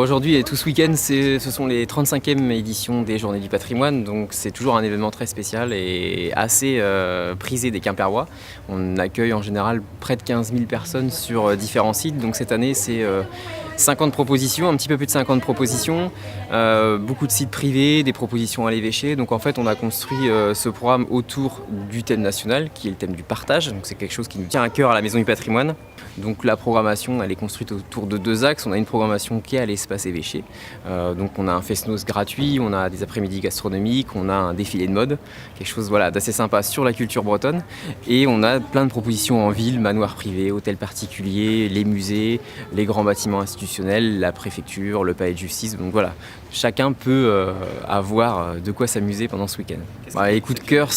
aujourd'hui et tout ce week-end, ce sont les 35e éditions des Journées du patrimoine, donc c'est toujours un événement très spécial et assez prisé des Quimpérois. On accueille en général près de 15 000 personnes sur différents sites, donc cette année c'est 50 propositions, un petit peu plus de 50 propositions, beaucoup de sites privés, des propositions à l'évêché. Donc en fait on a construit ce programme autour du thème national qui est le thème du partage, donc c'est quelque chose qui nous tient à cœur à la Maison du patrimoine. Donc la programmation elle est construite autour de deux axes. On a une programmation qui est à l'espace évêché, donc on a un fest-noz gratuit, on a des après-midi gastronomiques, on a un défilé de mode, quelque chose d'assez sympa sur la culture bretonne, et on a plein de propositions en ville, manoirs privés, hôtels particuliers, les musées, les grands bâtiments institutionnels, la préfecture, le palais de justice. Donc voilà, chacun peut avoir de quoi s'amuser pendant ce week-end. Les coups de cœur,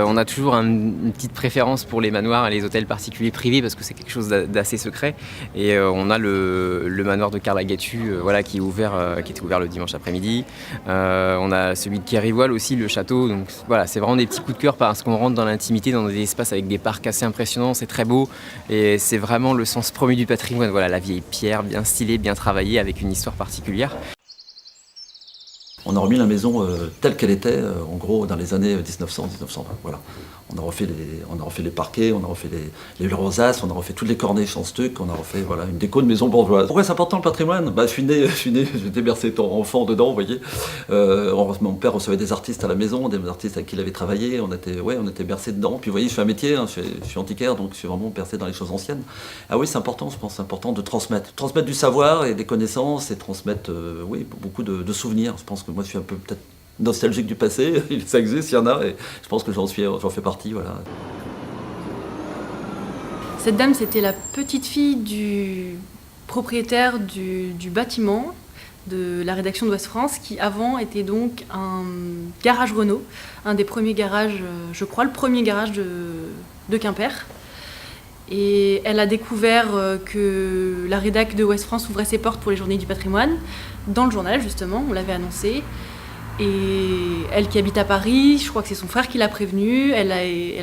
on a toujours une petite préférence pour les manoirs et les hôtels particuliers privés parce que c'est quelque chose d'assez secret, et on a le manoir de Carlagatu qui était ouvert le dimanche après-midi. On a celui de Kérivoile aussi, le château. Donc voilà, c'est vraiment des petits coups de cœur parce qu'on rentre dans l'intimité, dans des espaces avec des parcs assez impressionnants, c'est très beau et c'est vraiment le sens premier du patrimoine. Voilà, la vieille pierre bien stylée, bien travaillée avec une histoire particulière. On a remis la maison telle qu'elle était, en gros, dans les années 1900-1920. Voilà. On a refait les parquets, on a refait les rosaces, on a refait toutes les corniches en stuc, on a refait une déco de maison bourgeoise. Pourquoi c'est important le patrimoine ? Je suis né, j'étais bercé enfant dedans, vous voyez. Mon père recevait des artistes à la maison, des artistes avec qui il avait travaillé, on était bercé dedans. Puis vous voyez, je fais un métier, je suis antiquaire, donc je suis vraiment bercé dans les choses anciennes. Ah oui, c'est important, je pense, c'est important de transmettre. Transmettre du savoir et des connaissances et transmettre beaucoup de souvenirs. Je pense que moi je suis un peu peut-être nostalgique du passé, ça existe, il y en a, et je pense que j'en fais partie. Voilà. Cette dame, c'était la petite fille du propriétaire du bâtiment de la rédaction d'Ouest France, qui avant était donc un garage Renault, un des premiers garages, je crois, le premier garage de Quimper. Et elle a découvert que la rédac de Ouest France ouvrait ses portes pour les Journées du patrimoine, dans le journal justement, on l'avait annoncé. Et elle qui habite à Paris, je crois que c'est son frère qui l'a prévenue, elle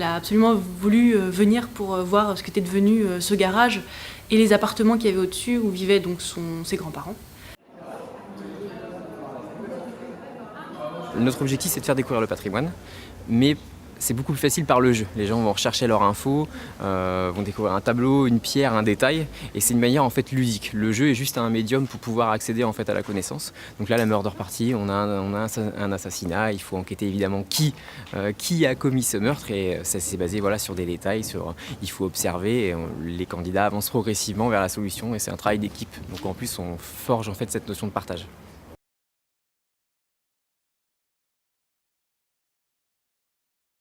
a absolument voulu venir pour voir ce qu'était devenu ce garage et les appartements qu'il y avait au-dessus où vivaient donc ses grands-parents. Notre objectif c'est de faire découvrir le patrimoine, mais c'est beaucoup plus facile par le jeu. Les gens vont rechercher leur info, vont découvrir un tableau, une pierre, un détail, et c'est une manière en fait ludique. Le jeu est juste un médium pour pouvoir accéder en fait à la connaissance. Donc là, la murder party, on a un assassinat, il faut enquêter évidemment qui a commis ce meurtre, et ça c'est basé sur des détails, il faut observer, et les candidats avancent progressivement vers la solution, et c'est un travail d'équipe. Donc en plus, on forge en fait cette notion de partage.